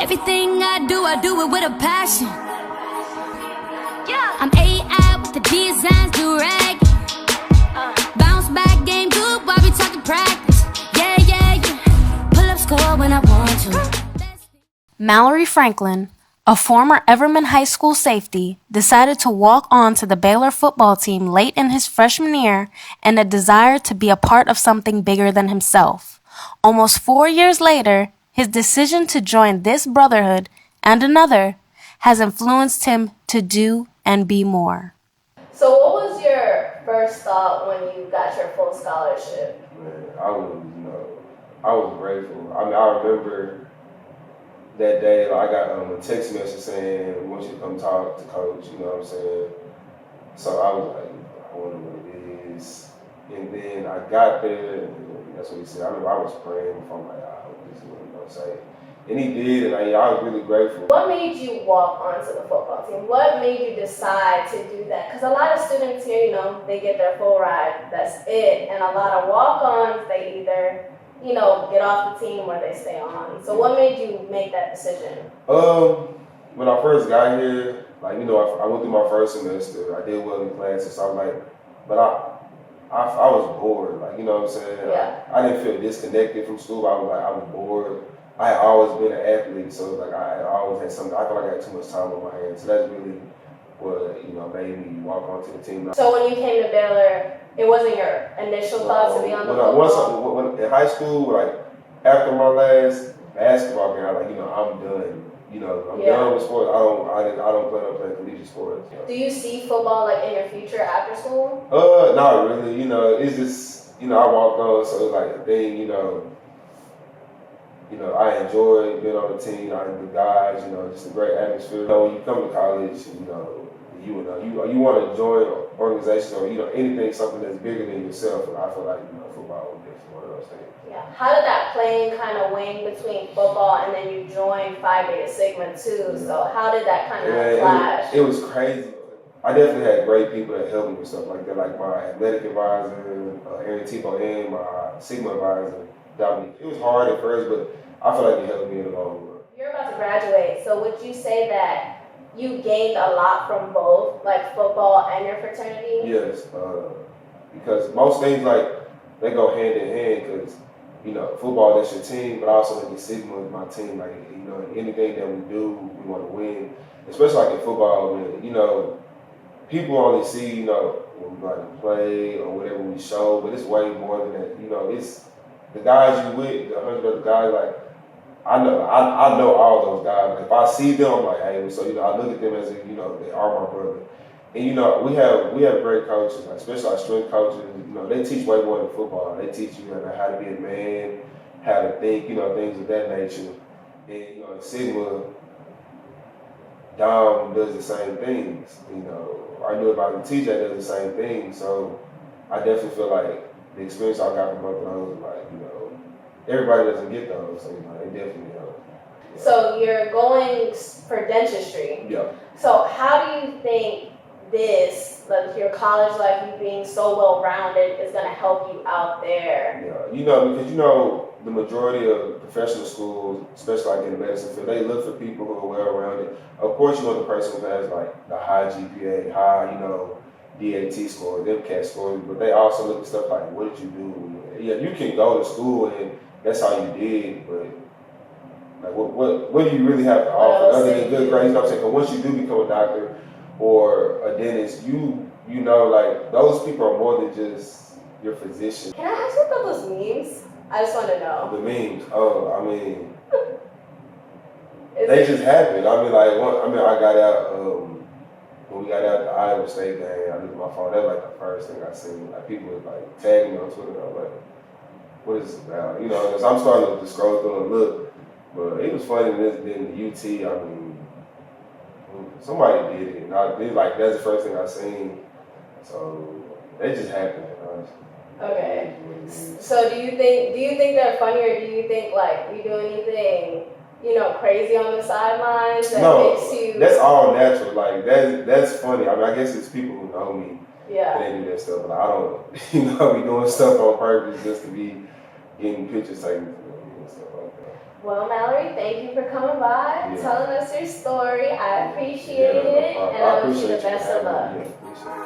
Everything I do it with a passion. Yeah. I'm AI with the designs, do rag. Bounce back, game good while we talking practice. Yeah. Pull up score when I want to. Mallory Franklin, a former Everman High School safety, decided to walk on to the Baylor football team late in his freshman year and a desire to be a part of something bigger than himself. Almost 4 years later, his decision to join this brotherhood and another has influenced him to do and be more. So what was your first thought when you got your full scholarship? Man, I was grateful. I remember that day, I got a text message saying, "We want you to come talk to coach," you know what I'm saying? So I was like, I wonder what it is. And then I got there, and that's what he said. I remember I was praying before, I'm like, I hope this is what he's going to say. And he did, and I was really grateful. What made you walk onto the football team? What made you decide to do that? Because a lot of students here, they get their full ride, that's it. And a lot of walk-ons, they either get off the team or they stay on. So what made you make that decision? When I first got here, I went through my first semester. I did well in classes. So I was like, but I was bored. You know what I'm saying? Yeah. I didn't feel disconnected from school. I was bored. I had always been an athlete, so I always had something. I felt like I had too much time on my hands. So that's really what made me walk onto the team. So when you came to Baylor, it wasn't your initial thought to be on the football? When in high school, after my last basketball game, I'm done. I'm done with sports. I don't plan on playing collegiate sports. Do you see football in your future after school? Not really. It's just I walked on, so it's like a thing. I enjoy being on the team. I the guys. Just a great atmosphere. When you come to college, you want to join organizations or anything, something that's bigger than yourself. And I feel like football is one of those things. Yeah. How did that playing kind of wing between football and then you joined Phi Beta Sigma too? Yeah. So how did that kind of clash? It was crazy. I definitely had great people that helped me with stuff like that, like my athletic advisor, Aaron Tebow, and my Sigma advisor, Dominique. It was hard at first, but I feel like it helped me in the long run. You're about to graduate, so would you say that you gained a lot from both, football and your fraternity? Yes, because most things they go hand in hand. Because football, that's your team, but also Sigma is my team. Anything that we do, we want to win. Especially in football, when people only see when we go out and play or whatever we show, but it's way more than that. It's the guys you with, the 100 other guys. I know all those guys. If I see them, I'm like, hey, so I look at them as if they are my brother. And we have great coaches, especially our strength coaches. They teach way more than football. They teach you how to be a man, how to think, things of that nature. And in Sigma, Dom does the same things. I knew about the TJ does the same thing. So I definitely feel like the experience I got from both of those, everybody doesn't get those, so they definitely help. Yeah. So you're going for dentistry. Yeah. So how do you think this, your college life, you being so well-rounded, is going to help you out there? Yeah, because the majority of professional schools, especially in the medicine field, they look for people who are well-rounded. Of course, you want the person who has the high GPA, high, DAT scores, MCAT scores, but they also look at stuff like, what did you do? Yeah, you can go to school and that's all you did, but what do you really have to offer other than good grades? Because once you do become a doctor or a dentist, those people are more than just your physician. Can I ask you about those memes? I just want to know. The memes, they just happened. I got out when we got out the Iowa State game. I looked at my phone. That was the first thing I seen. People was tagging me on Twitter. I was like, what is this about? So I'm starting to scroll through and look, but it was funny than the UT. Somebody did it. And that's the first thing I seen. So it just happened. Okay. So do you think they're funny, or do you think you do anything crazy on the sidelines that makes you? That's all natural. That's funny. I guess it's people who know me. Yeah. They do that stuff, but I don't. Be doing stuff on purpose just to be getting pictures taken and stuff like that. Well, Mallory, thank you for coming by. telling us your story. I appreciate it, and I wish you the best of luck. Yeah, appreciate it.